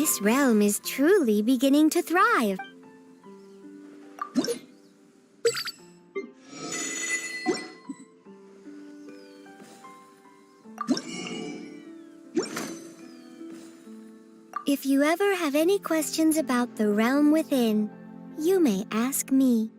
This realm is truly beginning to thrive. If you ever have any questions about the realm within, you may ask me.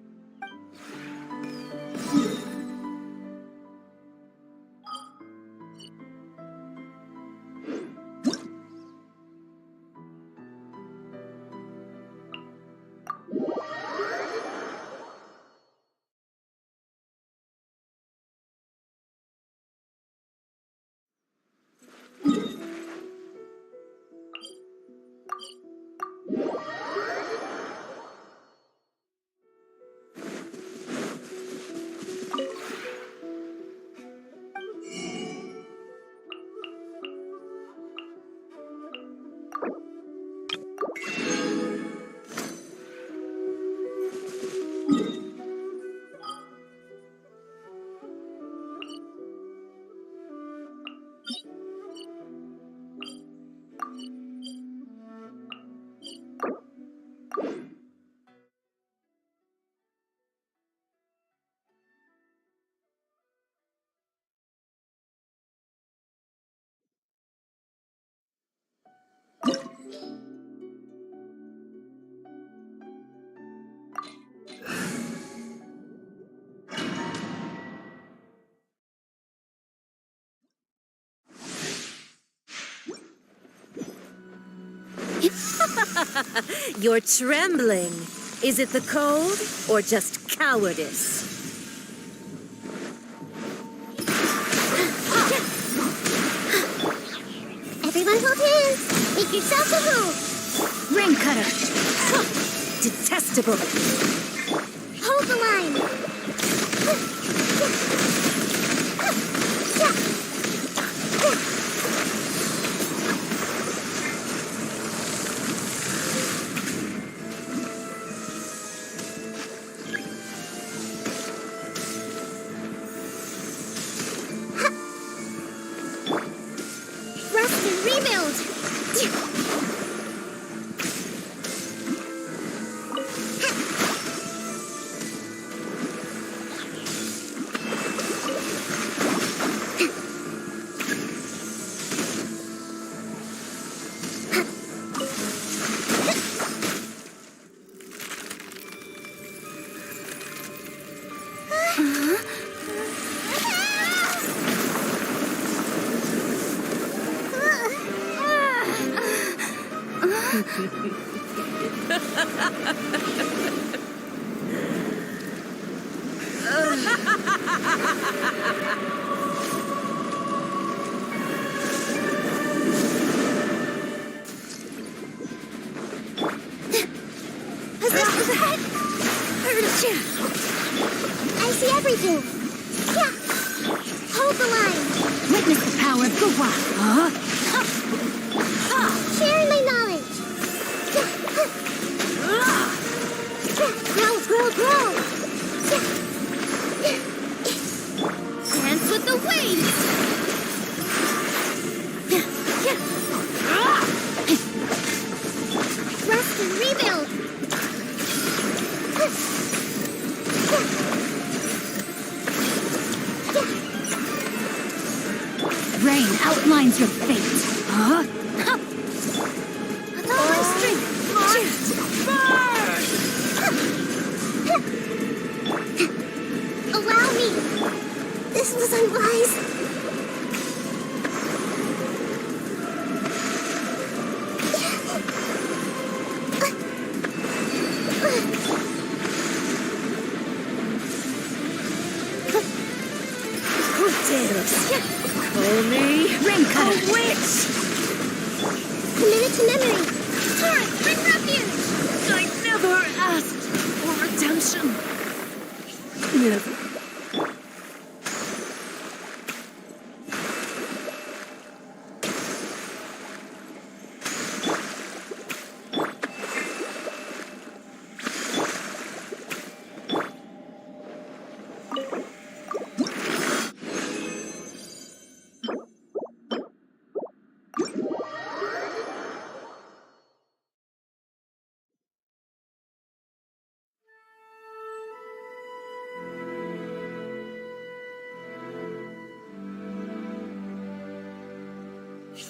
You're trembling. Is it the cold or just cowardice? Everyone hold hands! Make yourself a hole! Ring cutter! Detestable! Hold the line! Rest and rebuild! I see everything. Yeah. Hold the line. Witness the power of the wild. Sharing my knowledge. Grow. Dance with the waves. Rest and rebuild. Rain outlines your fate. LiveStream. Allow me. This was unwise. Call me Ring Cutter. A witch! Committed to memory. Torrent, bring refuge! I never asked for redemption. Never.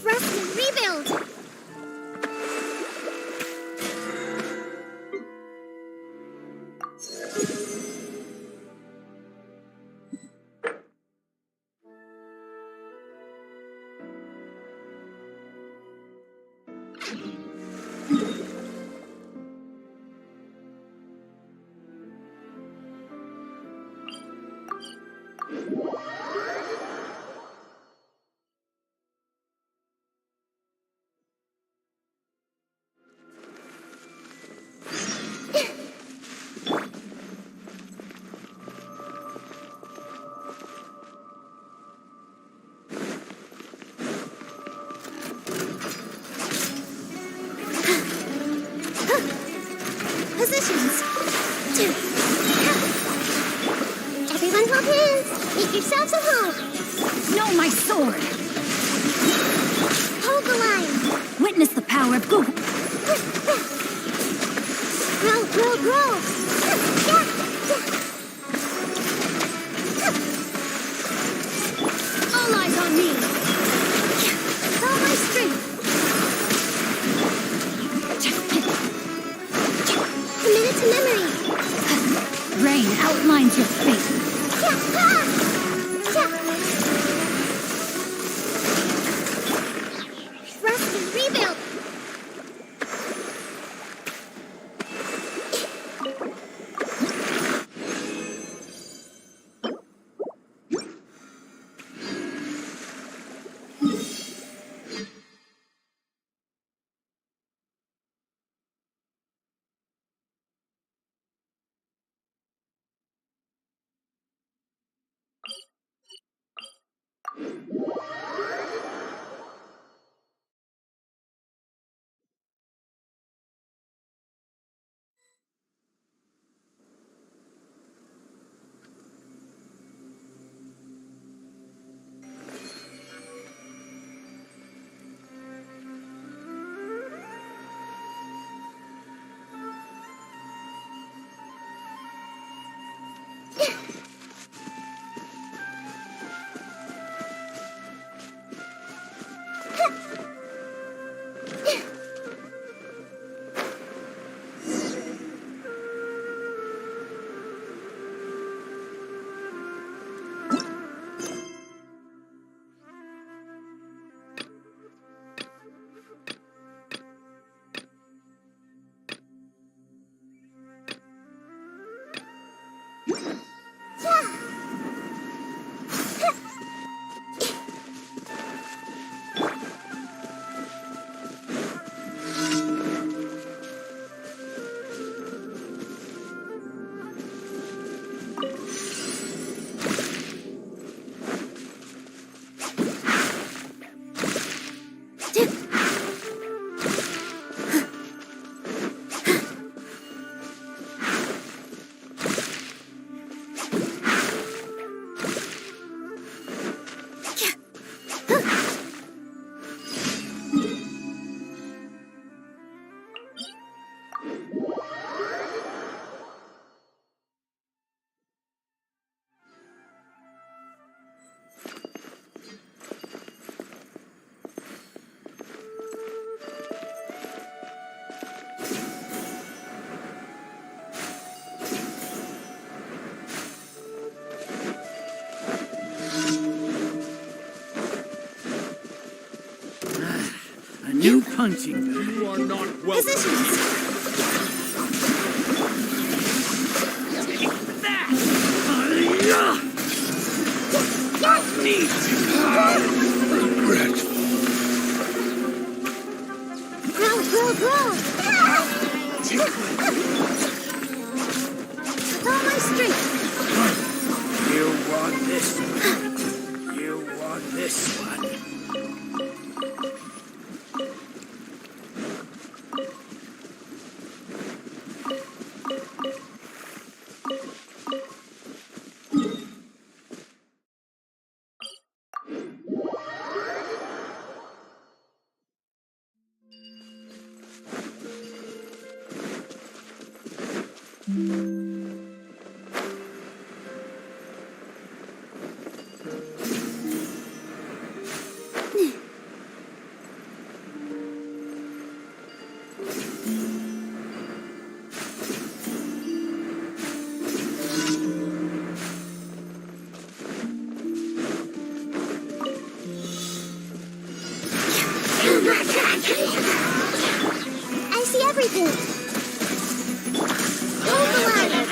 Trust me, rebuild! Positions. 2. Everyone hold hands. Make yourselves at home. No, my sword! Hold the line. Witness the power of Google. Grow, grow, grow. All eyes on me! With all my strength. Committed to memory. Rain outlines your fate. Trust me, rebuild. New punching bag. You are not welcome. Positions. That! I need to regret. Grow, grow, grow. With all my strength. You want this one. You want this one. I see everything. Hold the ladder.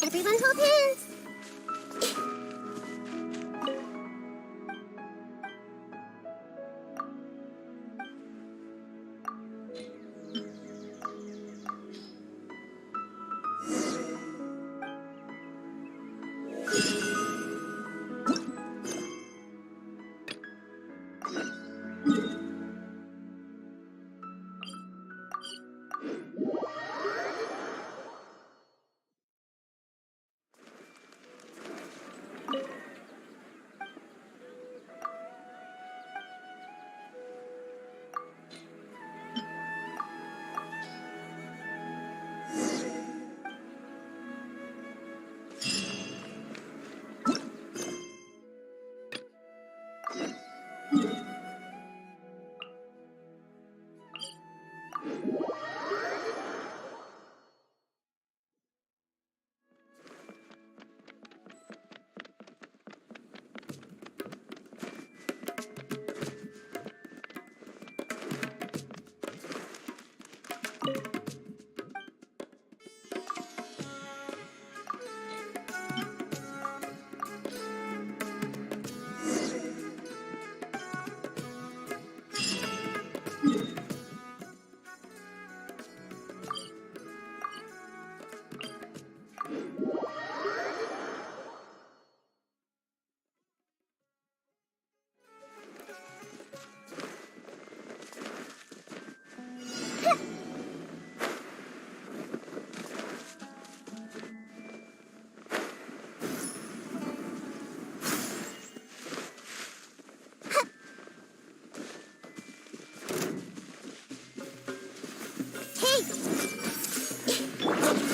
Everyone hold hands.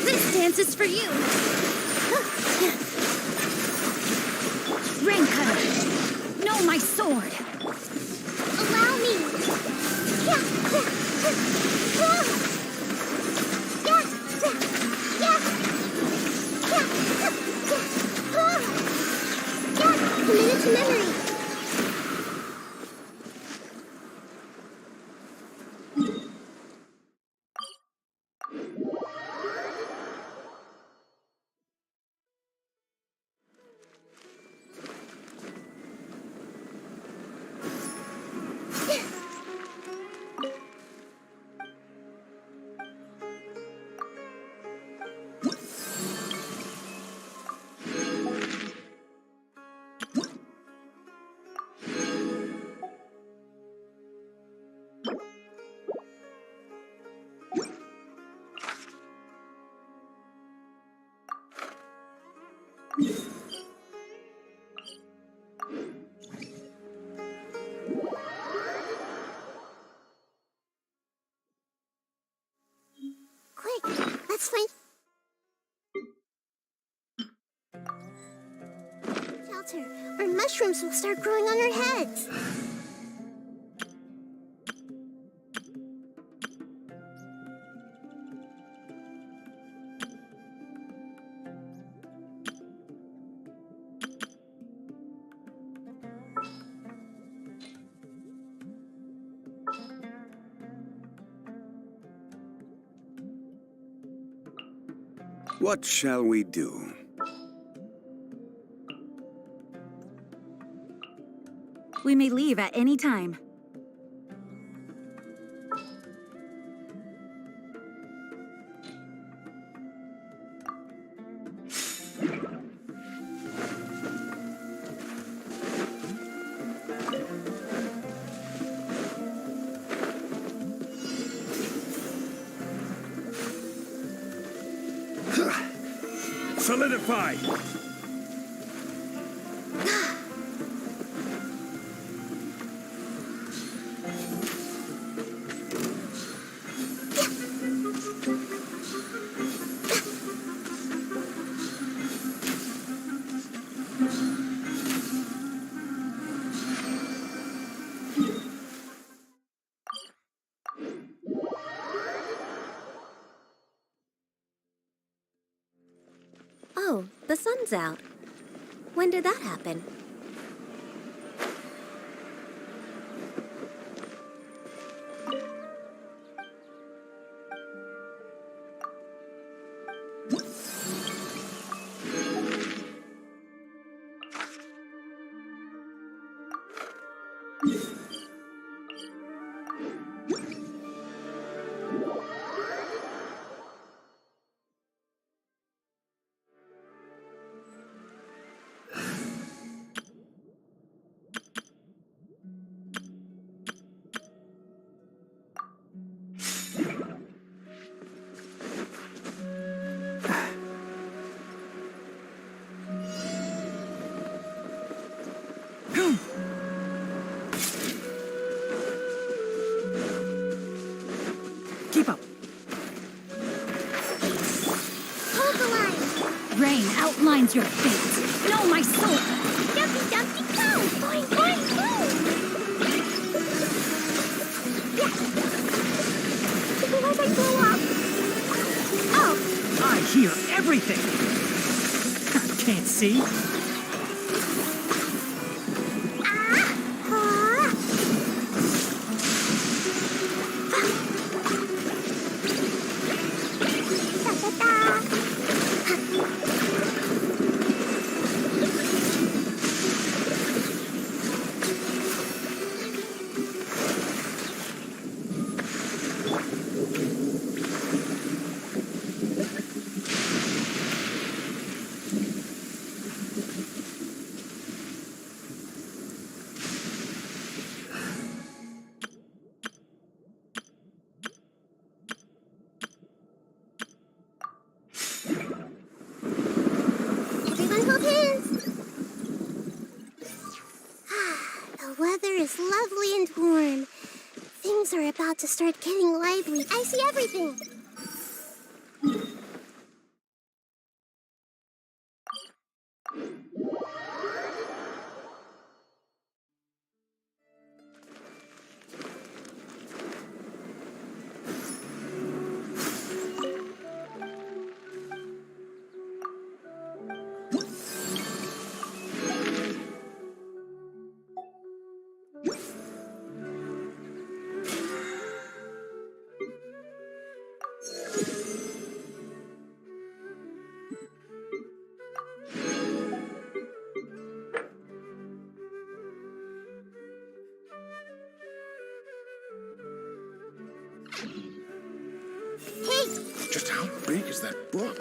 This dance is for you. Rain cutter. No, my sword. Allow me. Yeah. Committed to memory. Quick, let's find shelter, or mushrooms will start growing on our heads. What shall we do? We may leave at any time. Solidify! Oh, the sun's out. When did that happen? outlines your fate. Know my sword. Dumpy, dumpy, go! Boing, boing, boing! Yeah. What if I blow up? Oh! I hear everything! Can't see? Everyone hold hands. The weather is lovely and warm. Things are about to start getting lively. I see everything. Hey! Just how big is that book?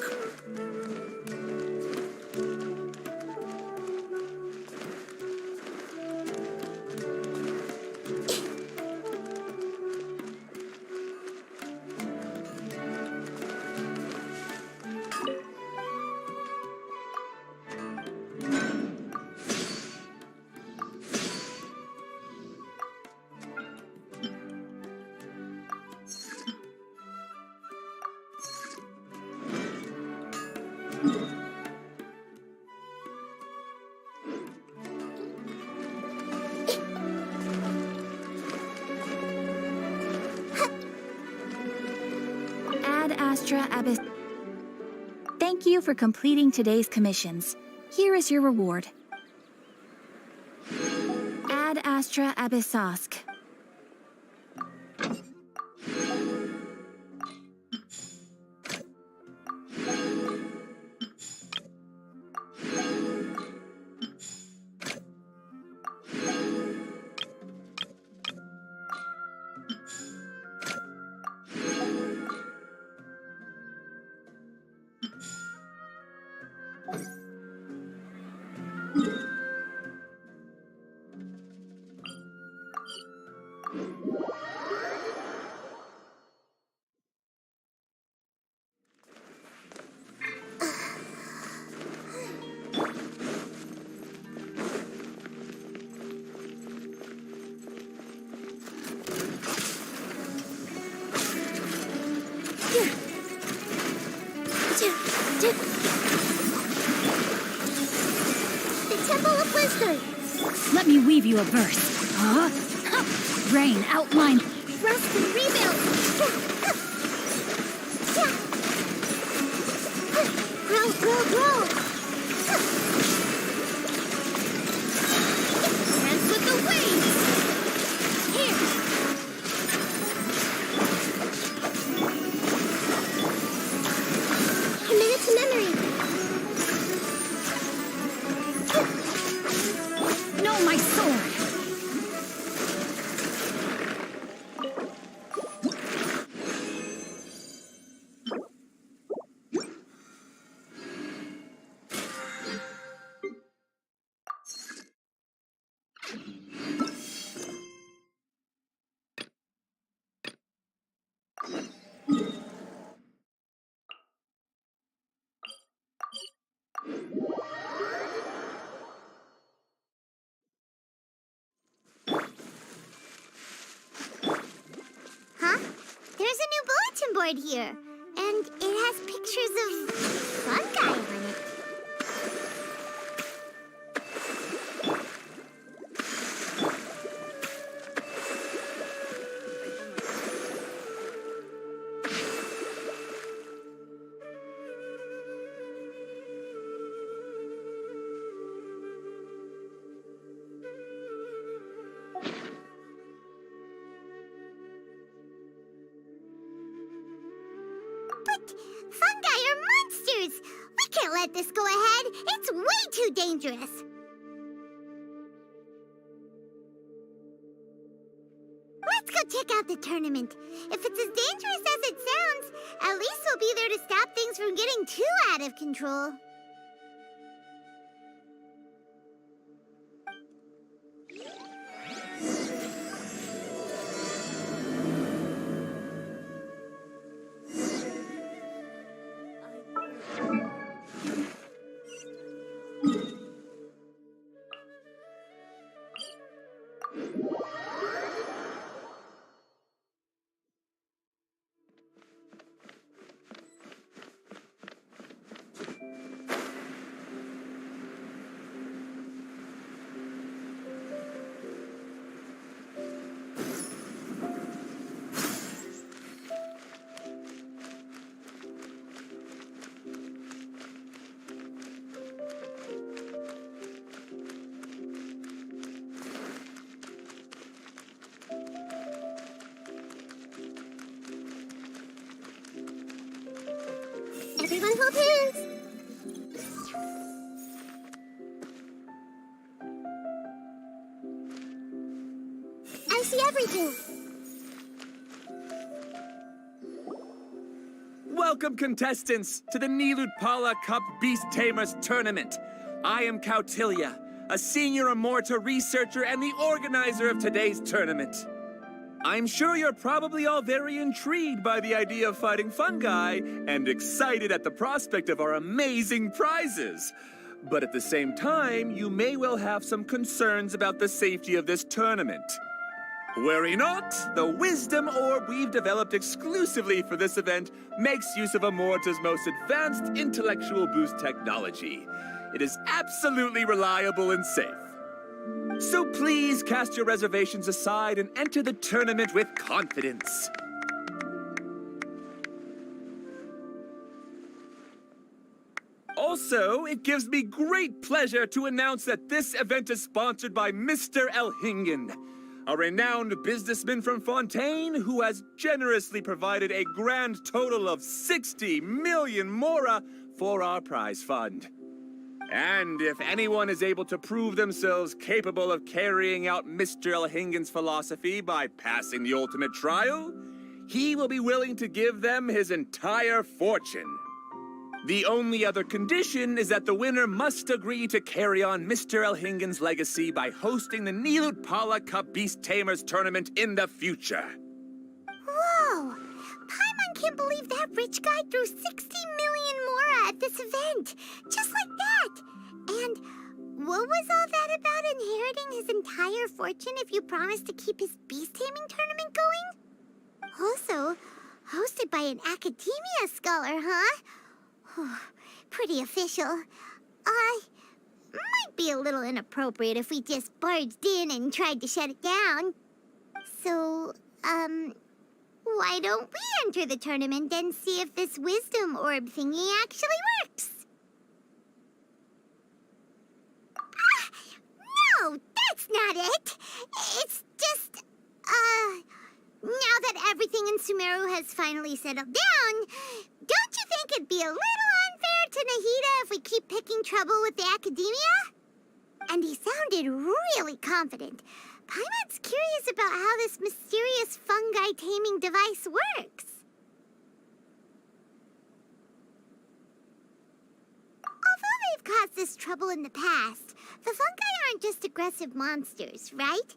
Ad Astra Abyss. Thank you for completing today's commissions. Here is your reward. Ad Astra Abyssosk. The Temple of Wisdom. Let me weave you a verse. Huh? Rain, outline. Rust and rebuild. Grow, grow, grow. Dance with the waves. Here. Commit it to memory. Know my sword. Huh? There's a new bulletin board here. And it has pictures of fungi on it. But fungi are monsters! We can't let this go ahead. It's way too dangerous. Let's go check out the tournament. If it's as dangerous as it sounds, at least we'll be there to stop things from getting too out of control. Everyone hold hands. I see everything. Welcome, contestants, to the Nilou Cup Beast Tamers Tournament. I am Cautilia, a senior Immorta researcher and the organizer of today's tournament. I'm sure you're probably all very intrigued by the idea of fighting fungi and excited at the prospect of our amazing prizes. But at the same time, you may well have some concerns about the safety of this tournament. Worry not, the Wisdom Orb we've developed exclusively for this event makes use of Immorta's most advanced intellectual boost technology. It is absolutely reliable and safe. So please cast your reservations aside and enter the tournament with confidence. Also, it gives me great pleasure to announce that this event is sponsored by Mr. Elhingen, a renowned businessman from Fontaine who has generously provided a grand total of 60 million mora for our prize fund. And if anyone is able to prove themselves capable of carrying out Mr. Elhingen's philosophy by passing the ultimate trial, he will be willing to give them his entire fortune. The only other condition is that the winner must agree to carry on Mr. Elhingen's legacy by hosting the Nilou Cup Beast Tamers Tournament in the future. Whoa! Paimon can't believe that rich guy threw 60 million mora at this event. Just like that. And what was all that about inheriting his entire fortune if you promised to keep his beast taming tournament going? Also, hosted by an academia scholar, huh? Pretty official. Might be a little inappropriate if we just barged in and tried to shut it down. So, why don't we enter the tournament and see if this wisdom orb thingy actually works? No, that's not it. It's just, now that everything in Sumeru has finally settled down, don't you think it'd be a little unfair to Nahida if we keep picking trouble with the academia? And he sounded really confident. Paimon's curious about how this mysterious fungi taming device works. Although they've caused us trouble in the past, the fungi aren't just aggressive monsters, right?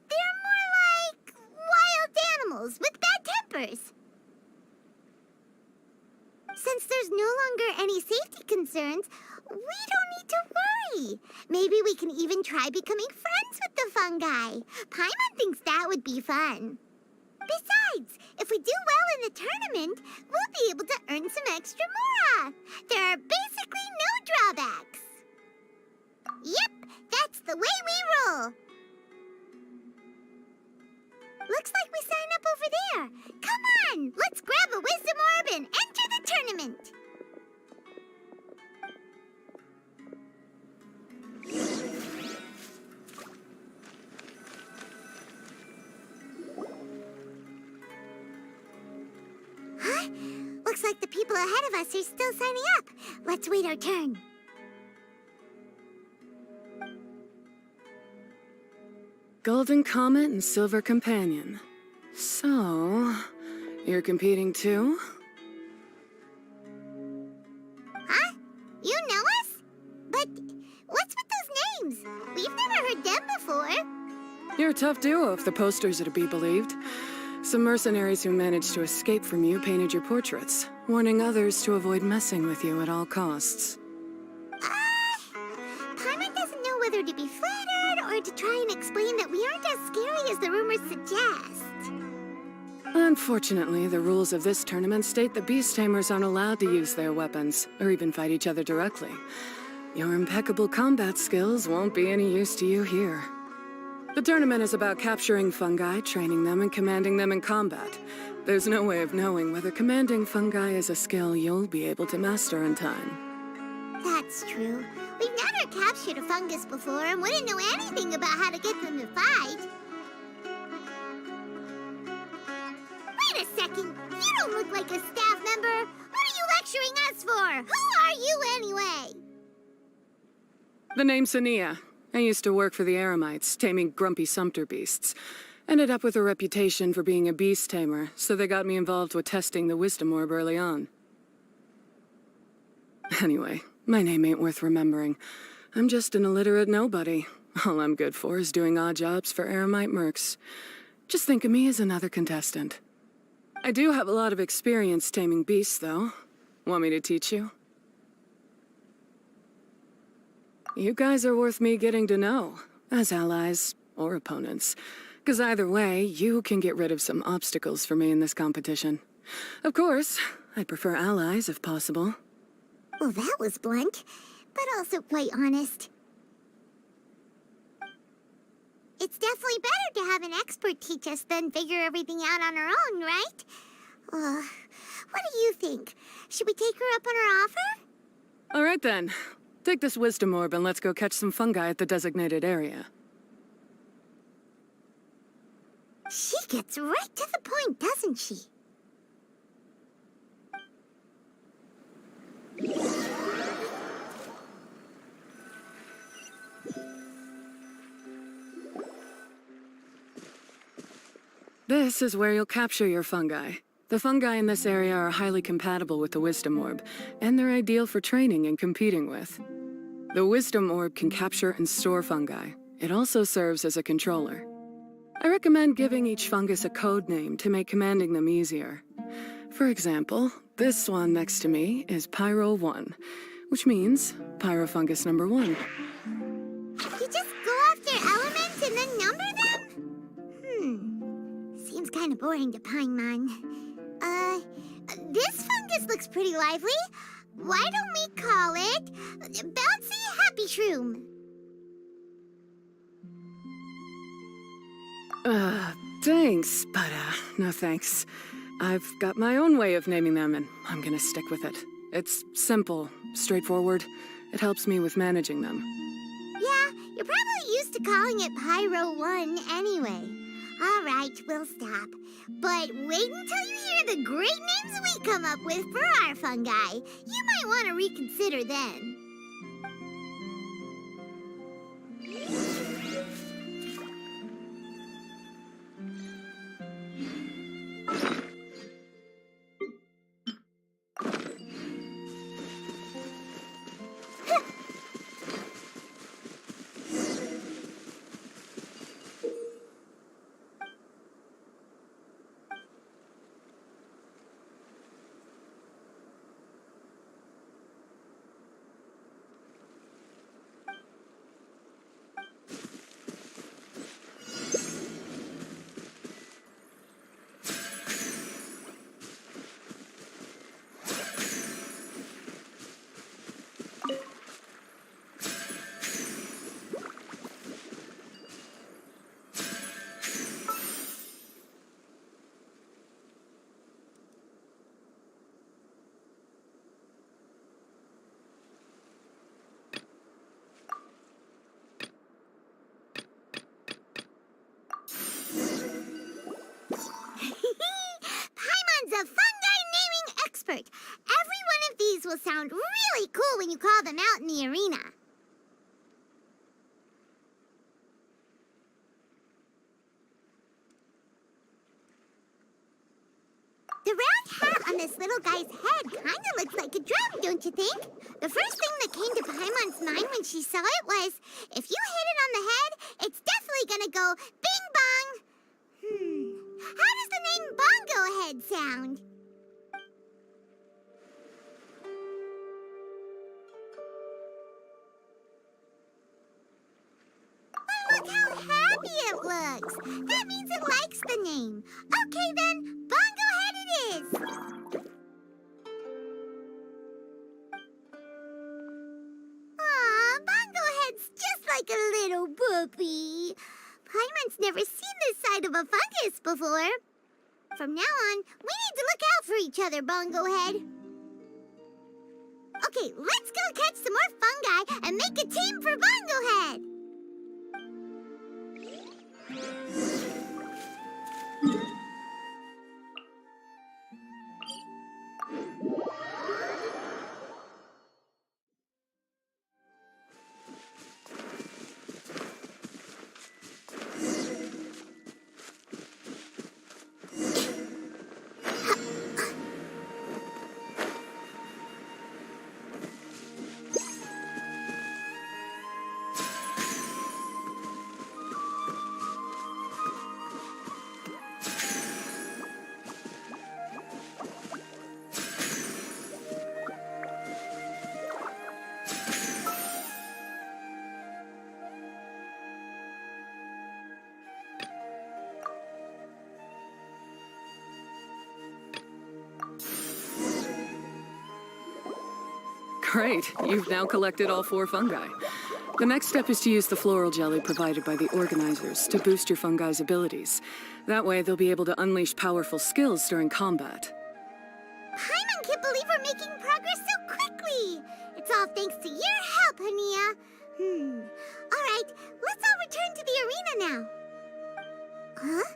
They're more like wild animals with bad tempers. Since there's no longer any safety concerns, we don't need to worry. Maybe we can even try becoming friends with the fungi. Paimon thinks that would be fun. Besides, if we do well in the tournament, we'll be able to earn some extra mora. There are basically no drawbacks. Looks like the people ahead of us are still signing up. Let's wait our turn. Golden Comet and Silver Companion. So, you're competing too? Huh? You know us? But what's with those names? We've never heard them before. You're a tough duo if the posters are to be believed. Some mercenaries who managed to escape from you painted your portraits, warning others to avoid messing with you at all costs. Paimon doesn't know whether to be flattered or to try and explain that we aren't as scary as the rumors suggest. Unfortunately, the rules of this tournament state that beast tamers aren't allowed to use their weapons, or even fight each other directly. Your impeccable combat skills won't be any use to you here. The tournament is about capturing fungi, training them, and commanding them in combat. There's no way of knowing whether commanding fungi is a skill you'll be able to master in time. That's true. We've never captured a fungus before and wouldn't know anything about how to get them to fight. Wait a second! You don't look like a staff member! What are you lecturing us for? Who are you anyway? The name's Sania. I used to work for the Eremites, taming grumpy sumpter beasts. Ended up with a reputation for being a beast tamer, so they got me involved with testing the wisdom orb early on. Anyway, my name ain't worth remembering. I'm just an illiterate nobody. All I'm good for is doing odd jobs for Eremite mercs. Just think of me as another contestant. I do have a lot of experience taming beasts, though. Want me to teach you? You guys are worth me getting to know, as allies or opponents. Because either way, you can get rid of some obstacles for me in this competition. Of course, I'd prefer allies if possible. Well, that was blunt, but also quite honest. It's definitely better to have an expert teach us than figure everything out on our own, right? What do you think? Should we take her up on her offer? All right then. Take this wisdom orb and let's go catch some fungi at the designated area. She gets right to the point, doesn't she? This is where you'll capture your fungi. The fungi in this area are highly compatible with the wisdom orb, and they're ideal for training and competing with. The wisdom orb can capture and store fungi. It also serves as a controller. I recommend giving each fungus a code name to make commanding them easier. For example, this one next to me is Pyro 1, which means Pyrofungus number 1. You just go after elements and then number them? Seems kind of boring to Paimon. This fungus looks pretty lively. Why don't we call it Bouncy Happy Shroom? Thanks, but no thanks. I've got my own way of naming them, and I'm gonna stick with it. It's simple, straightforward. It helps me with managing them. Yeah, you're probably used to calling it Pyro 1 anyway. All right, we'll stop. But wait until you hear the great names we come up with for our fungi. You might want to reconsider then. expert. Every one of these will sound really cool when you call them out in the arena. The round hat on this little guy's head kinda looks like a drum, don't you think? The first thing that came to Paimon's mind when she saw it was, if you hit it on the head, it's definitely gonna go bing bong. How does the name Bongo Head sound? Look how happy it looks. That means it likes the name. Okay then, Bongo Head it is. Aw, Bongo Head's just like a little puppy. Paimon's never seen this side of a fungus before. From now on, we need to look out for each other, Bongo Head. Okay, let's go catch some more fungi and make a team for Bongo Head. Great, you've now collected all 4 fungi. The next step is to use the floral jelly provided by the organizers to boost your fungi's abilities. That way, they'll be able to unleash powerful skills during combat. Paimon can't believe we're making progress so quickly. It's all thanks to your help, Hania. All right, let's all return to the arena now. Huh?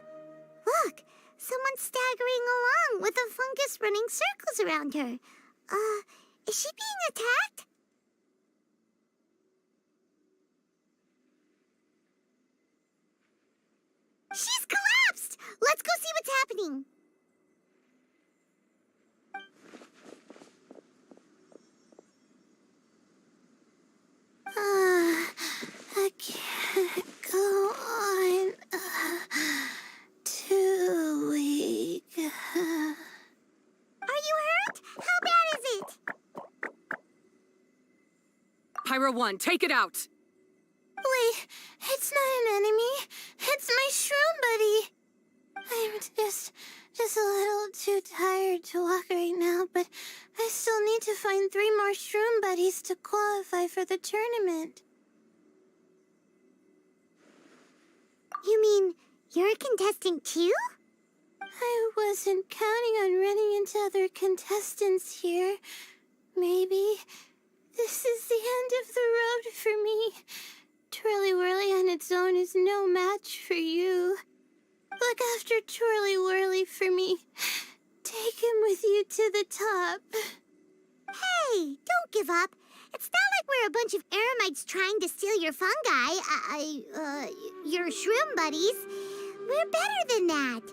Look, someone's staggering along with a fungus running circles around her. Is she being attacked? She's collapsed! Let's go see what's happening. I can't go on. Too weak. Are you hurt? How bad is it? Pyro 1, take it out! Wait, it's not an enemy. It's my shroom buddy. I'm just a little too tired to walk right now, but I still need to find 3 more shroom buddies to qualify for the tournament. You mean you're a contestant too? I wasn't counting on running into other contestants here. Maybe this is the end of the road for me. Twirly Whirly on its own is no match for you. Look after Twirly Whirly for me. Take him with you to the top. Hey, don't give up. It's not like we're a bunch of eremites trying to steal your fungi. Your shroom buddies. We're better than that.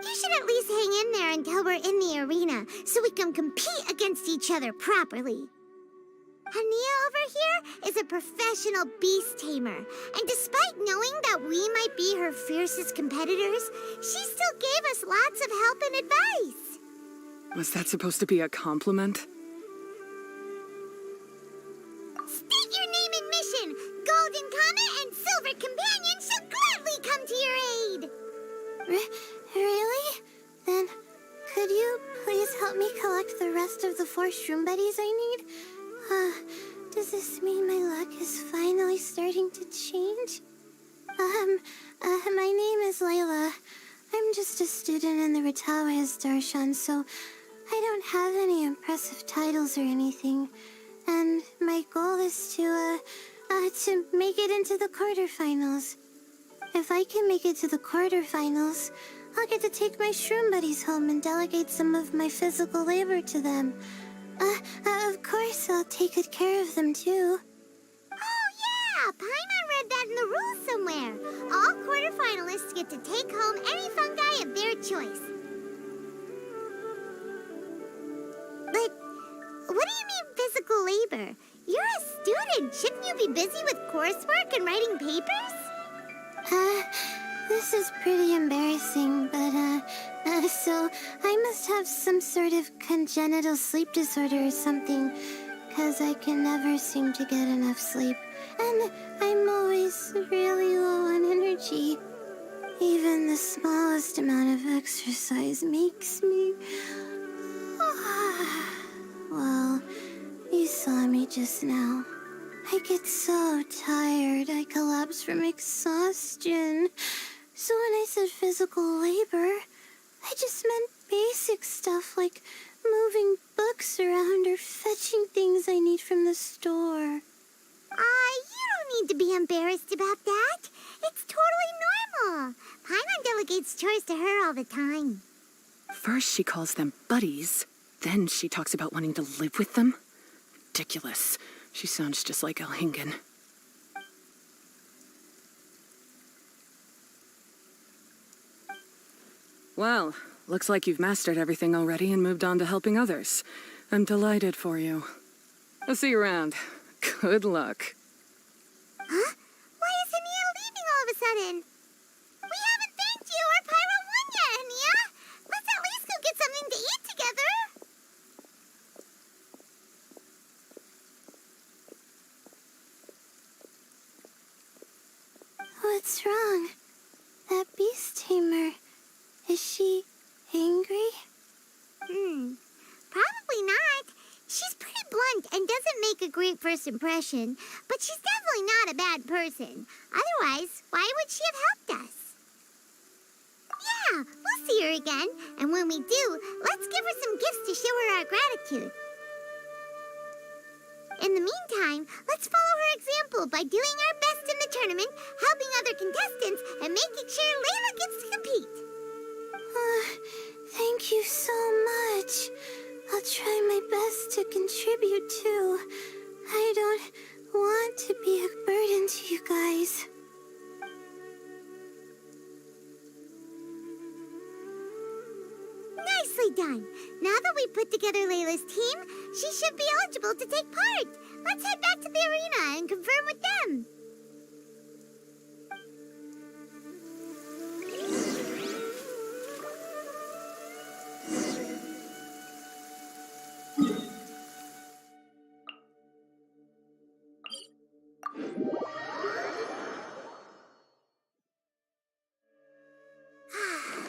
You should at least hang in there until we're in the arena, so we can compete against each other properly. Hania over here is a professional beast tamer, and despite knowing that we might be her fiercest competitors, she still gave us lots of help and advice. Was that supposed to be a compliment? State your name and mission. Golden Comet and Silver Companion shall gladly come to your aid. Really? Then, could you please help me collect the rest of the 4 shroom buddies I need? Does this mean my luck is finally starting to change? My name is Layla. I'm just a student in the Ratawa's Darshan, so I don't have any impressive titles or anything. And my goal is to make it into the quarterfinals. If I can make it to the quarterfinals, I'll get to take my shroom buddies home and delegate some of my physical labor to them. Of course, I'll take good care of them, too. Oh, yeah! Paimon read that in the rules somewhere. All quarterfinalists get to take home any fungi of their choice. But what do you mean physical labor? You're a student. Shouldn't you be busy with coursework and writing papers? This is pretty embarrassing, but, so I must have some sort of congenital sleep disorder or something, 'cause I can never seem to get enough sleep, and I'm always really low on energy. Even the smallest amount of exercise makes me... Well, you saw me just now. I get so tired, I collapse from exhaustion. So when I said physical labor, I just meant basic stuff like moving books around or fetching things I need from the store. You don't need to be embarrassed about that. It's totally normal. Paimon delegates chores to her all the time. First she calls them buddies, then she talks about wanting to live with them. Ridiculous. She sounds just like Elhingen. Well, looks like you've mastered everything already and moved on to helping others. I'm delighted for you. I'll see you around. Good luck. Huh? Why is Ania leaving all of a sudden? We haven't thanked you or Pyro won yet, Ania. Let's at least go get something to eat together. What's wrong? That beast tamer, is she angry? Probably not. She's pretty blunt and doesn't make a great first impression, but she's definitely not a bad person. Otherwise, why would she have helped us? Yeah, we'll see her again, and when we do, let's give her some gifts to show her our gratitude. In the meantime, let's follow her example by doing our best in the tournament, helping other contestants, and making sure Layla gets to compete. Thank you so much. I'll try my best to contribute too. I don't want to be a burden to you guys. Nicely done. Now that we put together Layla's team, she should be eligible to take part. Let's head back to the arena and confirm with them.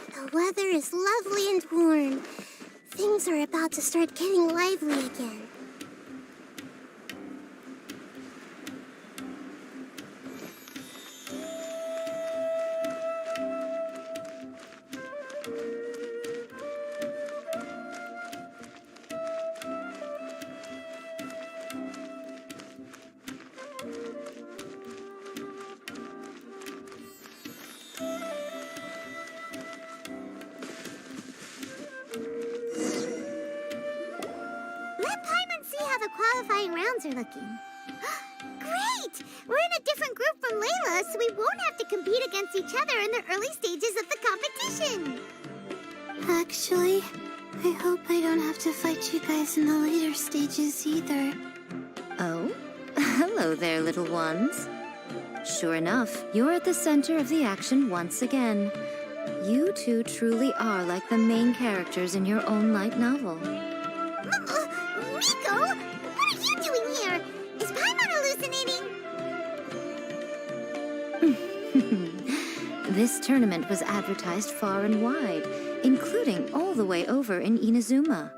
The weather is lovely and warm. Things are about to start getting lively again. Qualifying rounds are looking. Great! We're in a different group from Layla, so we won't have to compete against each other in the early stages of the competition. Actually, I hope I don't have to fight you guys in the later stages either. Oh? Hello there, little ones. Sure enough, you're at the center of the action once again. You two truly are like the main characters in your own light novel. Miko? What are you doing here? Is Paimon hallucinating? This tournament was advertised far and wide, including all the way over in Inazuma.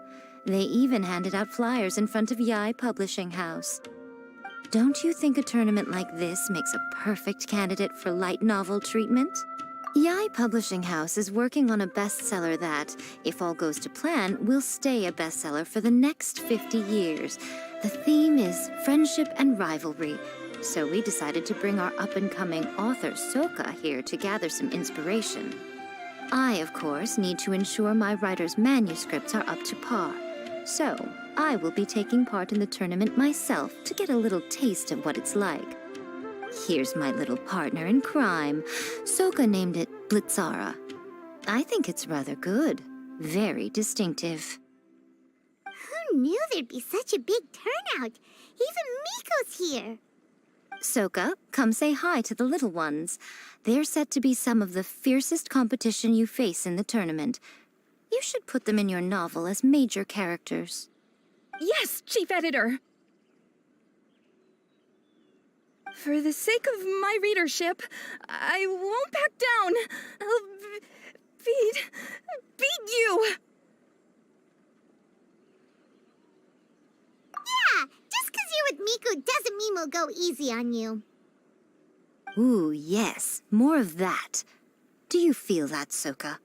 They even handed out flyers in front of Yae Publishing House. Don't you think a tournament like this makes a perfect candidate for light novel treatment? Yae Publishing House is working on a bestseller that, if all goes to plan, will stay a bestseller for the next 50 years. The theme is friendship and rivalry, so we decided to bring our up-and-coming author Soka here to gather some inspiration. I, of course, need to ensure my writer's manuscripts are up to par. So, I will be taking part in the tournament myself to get a little taste of what it's like. Here's my little partner in crime. Soka named it Blitzara. I think it's rather good. Very distinctive. Who knew there'd be such a big turnout? Even Miko's here. Soka, come say hi to the little ones. They're set to be some of the fiercest competition you face in the tournament. You should put them in your novel as major characters. Yes, Chief Editor! For the sake of my readership, I won't back down. I'll beat you! Yeah, just 'cause you're with Miko doesn't mean we'll go easy on you. Ooh, yes, more of that. Do you feel that, Soka?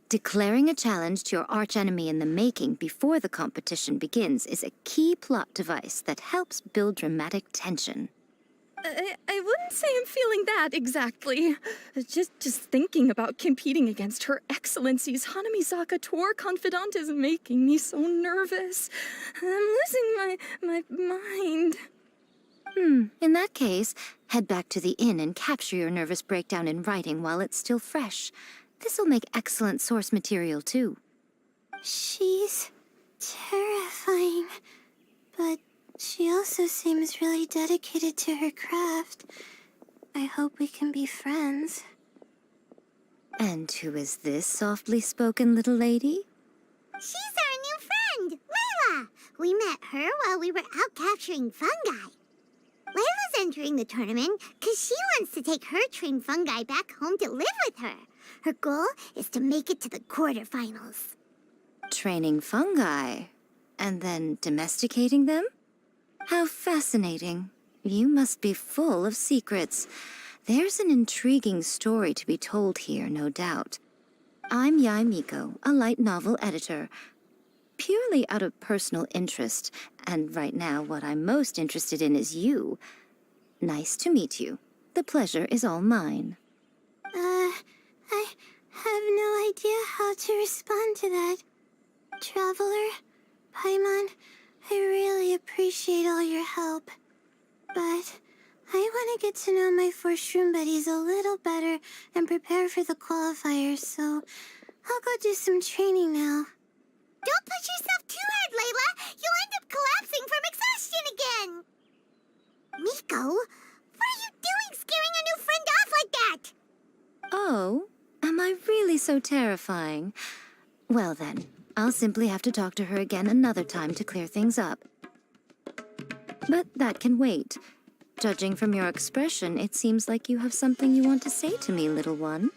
Declaring a challenge to your archenemy in the making before the competition begins is a key plot device that helps build dramatic tension. I wouldn't say I'm feeling that exactly. Just thinking about competing against Her Excellency's Hanamizaka tour confidant is making me so nervous. I'm losing my mind. In that case, head back to the inn and capture your nervous breakdown in writing while it's still fresh. This'll make excellent source material, too. She's terrifying, but she also seems really dedicated to her craft. I hope we can be friends. And who is this softly spoken little lady? She's our new friend, Layla. We met her while we were out capturing fungi. Layla's entering the tournament because she wants to take her trained fungi back home to live with her. Her goal is to make it to the quarterfinals. Training fungi, and then domesticating them? How fascinating. You must be full of secrets. There's an intriguing story to be told here, no doubt. I'm Yai Miko, a light novel editor. Purely out of personal interest, and right now what I'm most interested in is you. Nice to meet you. The pleasure is all mine. I have no idea how to respond to that. Traveler, Paimon, I really appreciate all your help. But I want to get to know my 4 shroom buddies a little better and prepare for the qualifiers, so I'll go do some training now. Don't push yourself too hard, Layla! You'll end up collapsing from exhaustion again! Miko, what are you doing scaring a new friend off like that? Oh, am I really so terrifying? Well then, I'll simply have to talk to her again another time to clear things up. But that can wait. Judging from your expression, it seems like you have something you want to say to me, little one.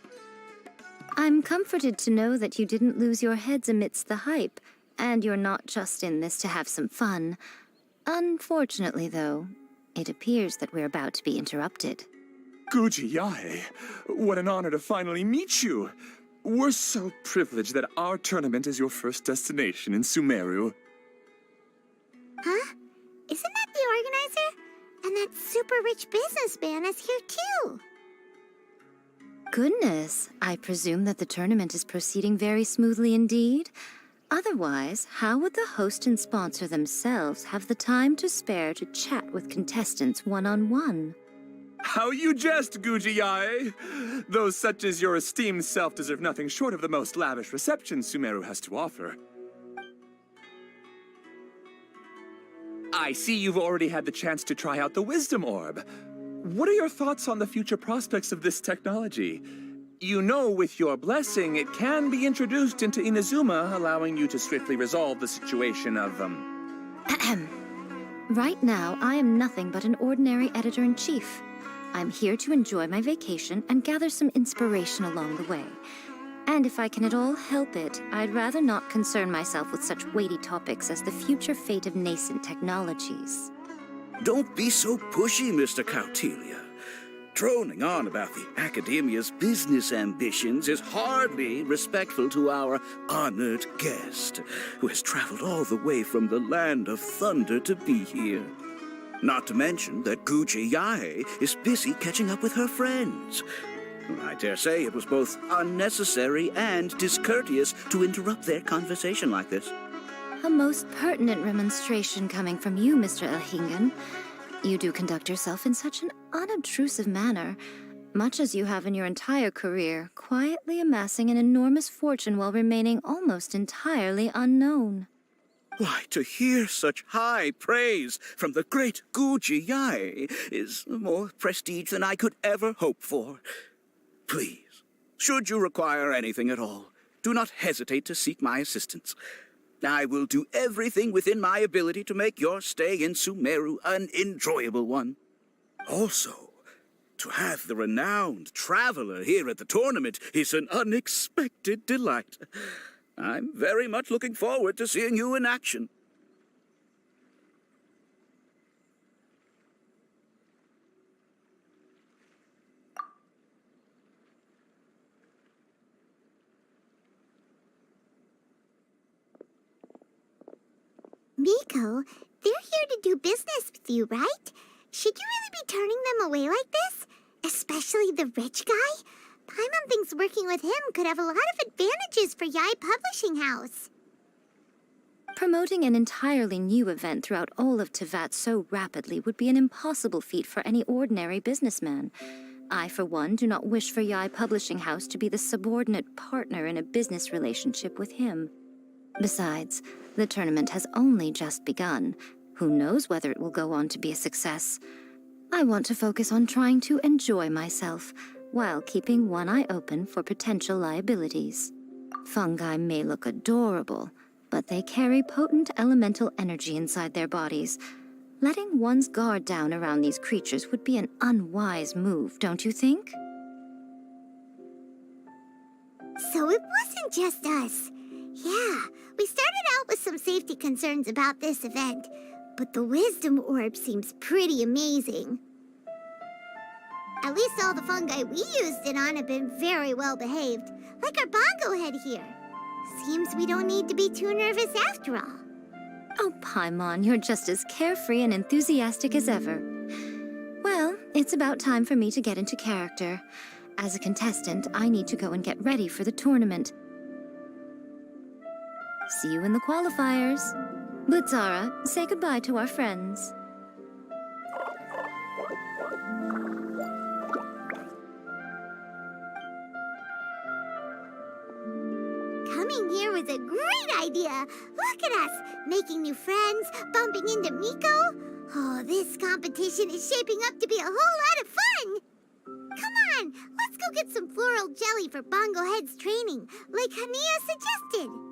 I'm comforted to know that you didn't lose your heads amidst the hype, and you're not just in this to have some fun. Unfortunately, though, it appears that we're about to be interrupted. Guji Yae, what an honor to finally meet you. We're so privileged that our tournament is your first destination in Sumeru. Huh? Isn't that the organizer? And that super rich businessman is here too. Goodness, I presume that the tournament is proceeding very smoothly indeed. Otherwise, how would the host and sponsor themselves have the time to spare to chat with contestants one-on-one? How you jest, Guji Yae! Those such as your esteemed self deserve nothing short of the most lavish reception Sumeru has to offer. I see you've already had the chance to try out the Wisdom Orb. What are your thoughts on the future prospects of this technology? You know, with your blessing, it can be introduced into Inazuma, allowing you to swiftly resolve the situation of, Right now, I am nothing but an ordinary editor-in-chief. I'm here to enjoy my vacation and gather some inspiration along the way. And if I can at all help it, I'd rather not concern myself with such weighty topics as the future fate of nascent technologies. Don't be so pushy, Mr. Kautelia. Droning on about the Academia's business ambitions is hardly respectful to our honored guest, who has traveled all the way from the land of thunder to be here. Not to mention that Guji Yae is busy catching up with her friends. I dare say it was both unnecessary and discourteous to interrupt their conversation like this. A most pertinent remonstration coming from you, Mr. Elhingen. You do conduct yourself in such an unobtrusive manner, much as you have in your entire career, quietly amassing an enormous fortune while remaining almost entirely unknown. Why, to hear such high praise from the great Guji Yai is more prestige than I could ever hope for. Please, should you require anything at all, do not hesitate to seek my assistance. I will do everything within my ability to make your stay in Sumeru an enjoyable one. Also, to have the renowned traveler here at the tournament is an unexpected delight. I'm very much looking forward to seeing you in action. Miko, they're here to do business with you, right? Should you really be turning them away like this? Especially the rich guy? Paimon thinks working with him could have a lot of advantages for Yai Publishing House. Promoting an entirely new event throughout all of Teyvat so rapidly would be an impossible feat for any ordinary businessman. I, for one, do not wish for Yai Publishing House to be the subordinate partner in a business relationship with him. Besides, the tournament has only just begun. Who knows whether it will go on to be a success? I want to focus on trying to enjoy myself, while keeping one eye open for potential liabilities. Fungi may look adorable, but they carry potent elemental energy inside their bodies. Letting one's guard down around these creatures would be an unwise move, don't you think? So it wasn't just us. Yeah, we started out with some safety concerns about this event, but the wisdom orb seems pretty amazing. At least all the fungi we used it on have been very well behaved, like our bongo head here. Seems we don't need to be too nervous after all. Oh, Paimon, you're just as carefree and enthusiastic as ever. Well, it's about time for me to get into character. As a contestant, I need to go and get ready for the tournament. See you in the qualifiers. Blitzara, say goodbye to our friends. Coming here was a great idea. Look at us, making new friends, bumping into Miko. Oh, this competition is shaping up to be a whole lot of fun. Come on, let's go get some floral jelly for Bongo Head's training, like Hania suggested.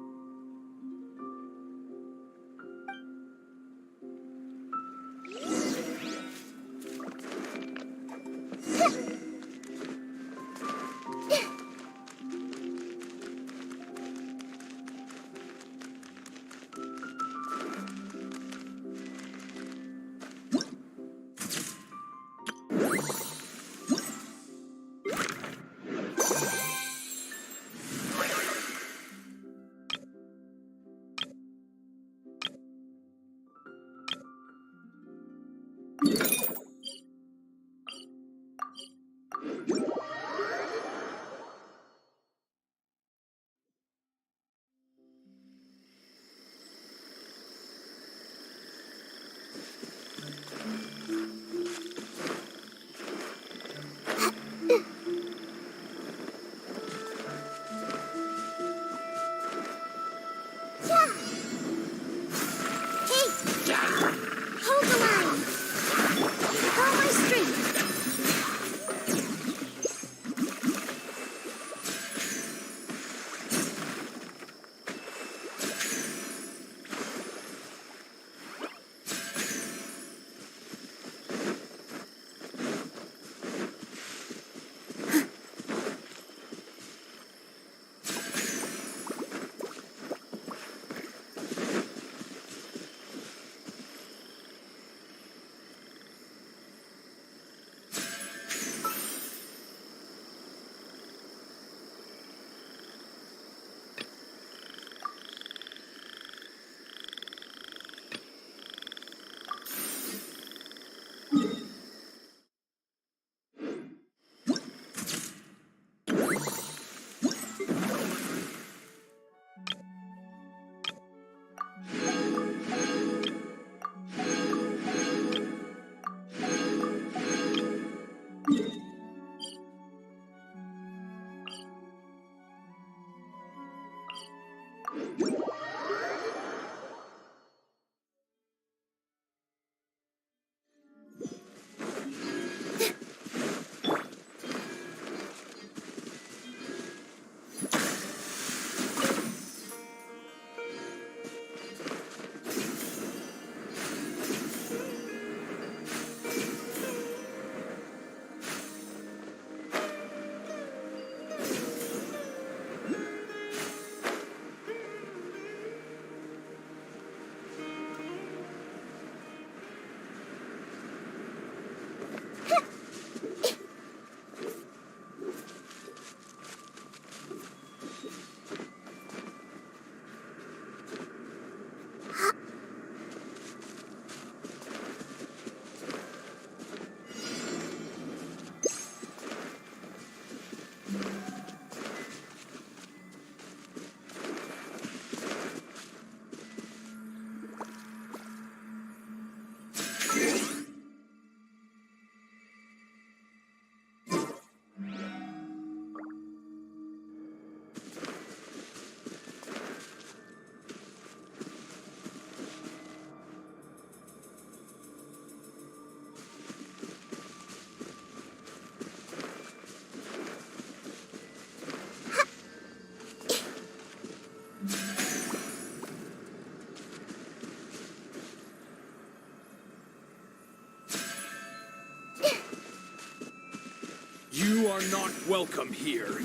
You are not welcome here.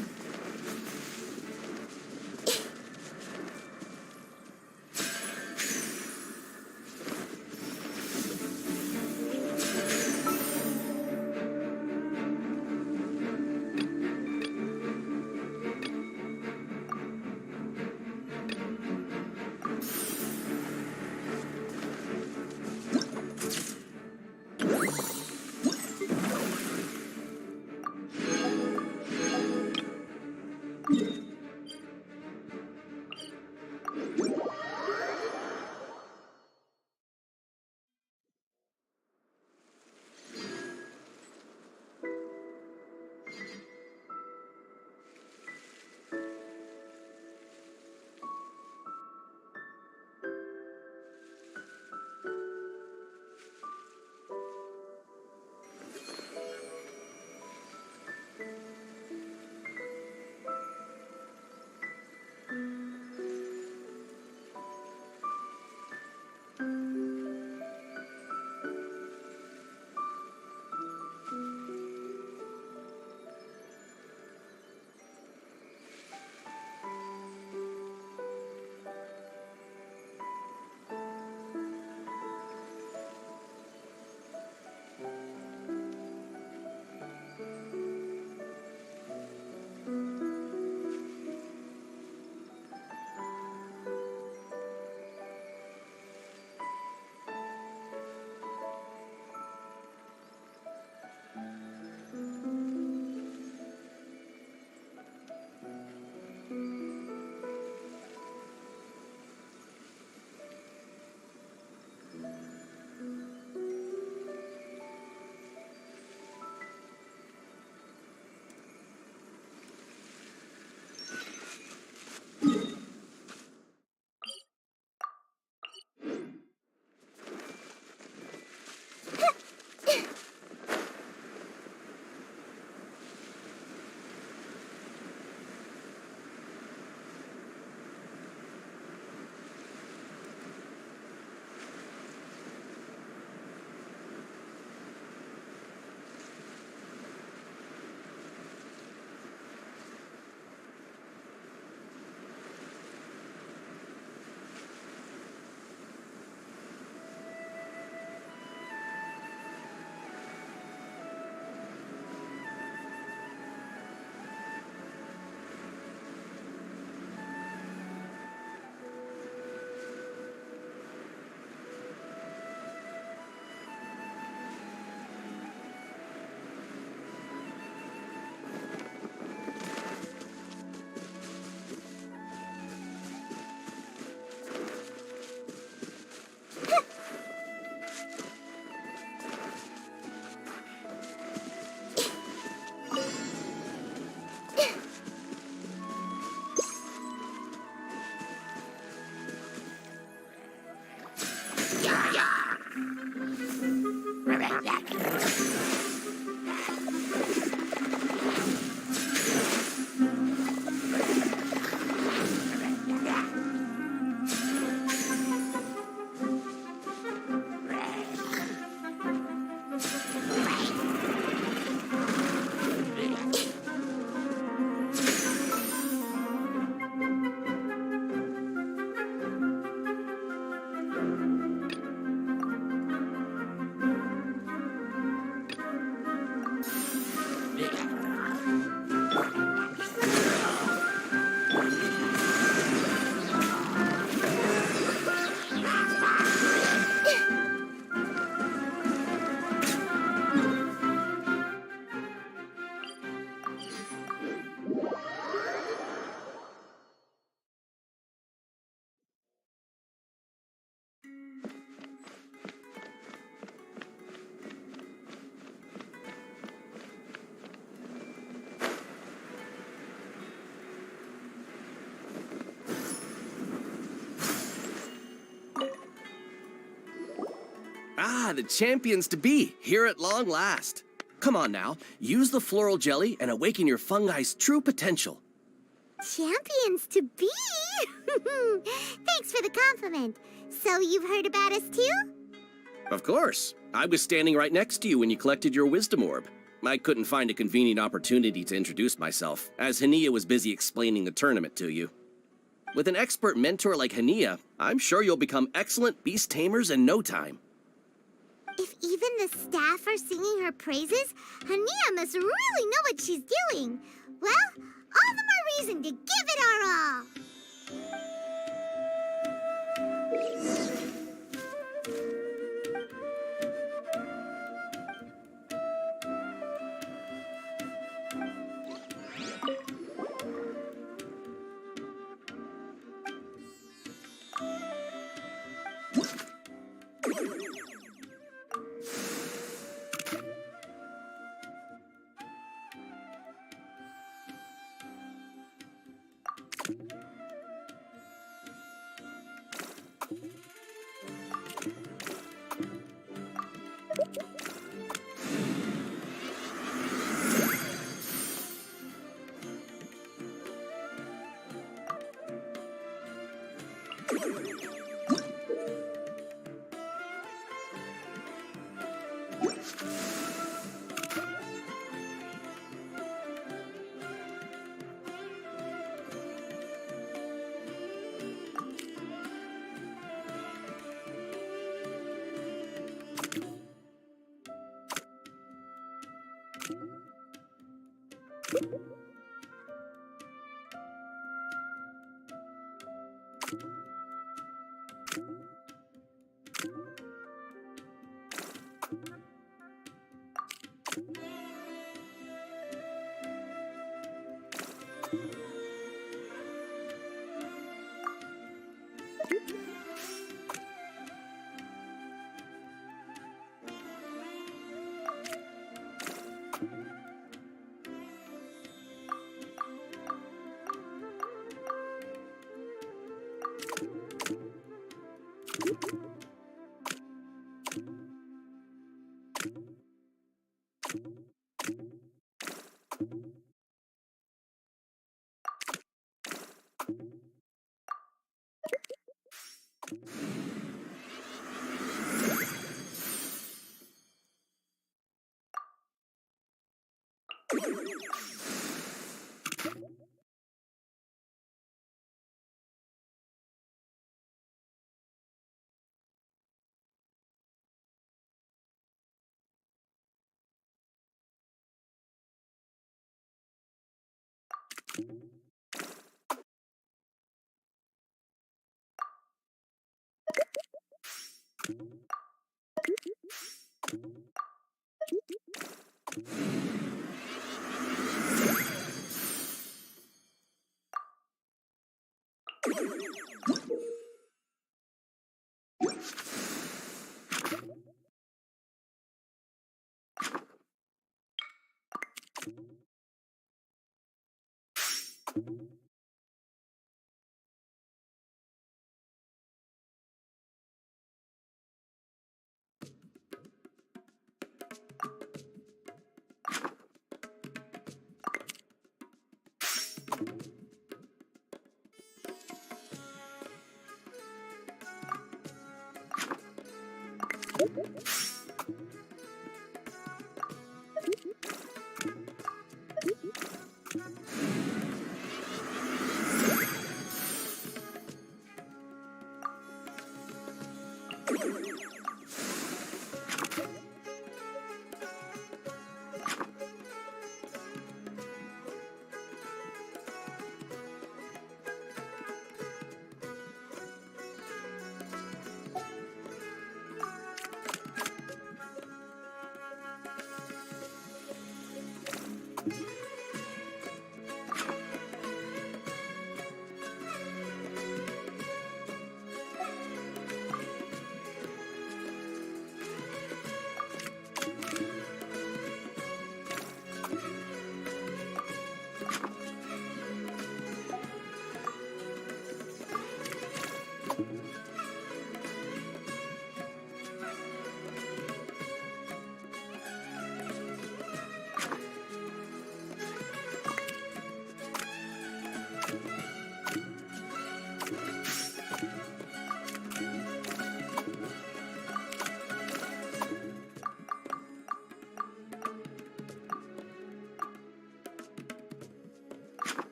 Ah, the champions to be, here at long last. Come on now, use the floral jelly and awaken your fungi's true potential. Champions to be? Thanks for the compliment. So you've heard about us too? Of course. I was standing right next to you when you collected your wisdom orb. I couldn't find a convenient opportunity to introduce myself, as Hania was busy explaining the tournament to you. With an expert mentor like Hania, I'm sure you'll become excellent beast tamers in no time. If even the staff are singing her praises, Hania must really know what she's doing. Well, all the more reason to give it our all.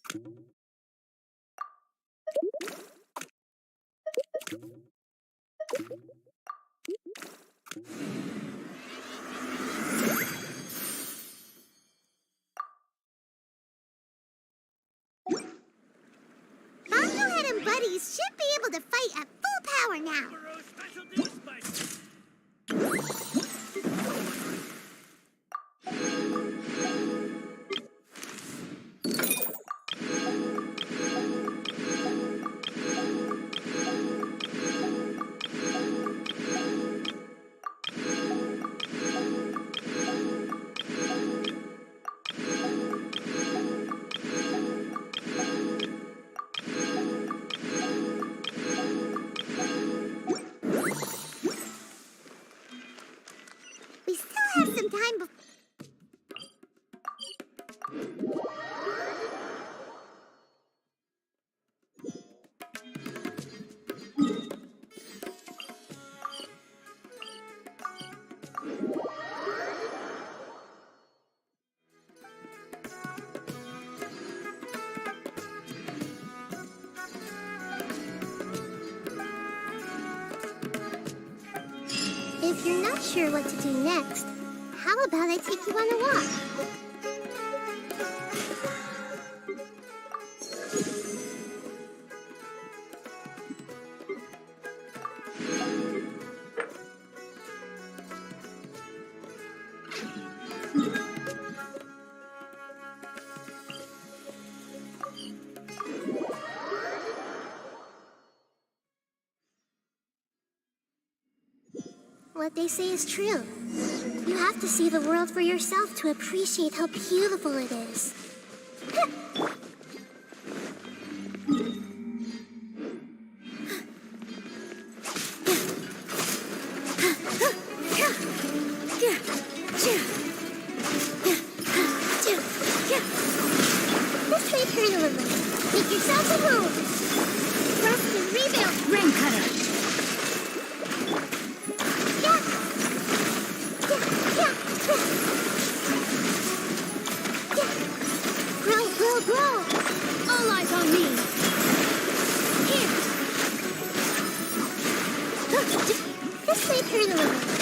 Bongohead and buddies should be able to fight at full power now. We still have some time before. If you're not sure what to do next, how about I take you on a walk? What they say is true. You have to see the world for yourself to appreciate how beautiful it is. This way, turn a little. Make yourself a home. Rest and rebuild. Rain cutter. Grow! All eyes on me! Here! This way, turn a little.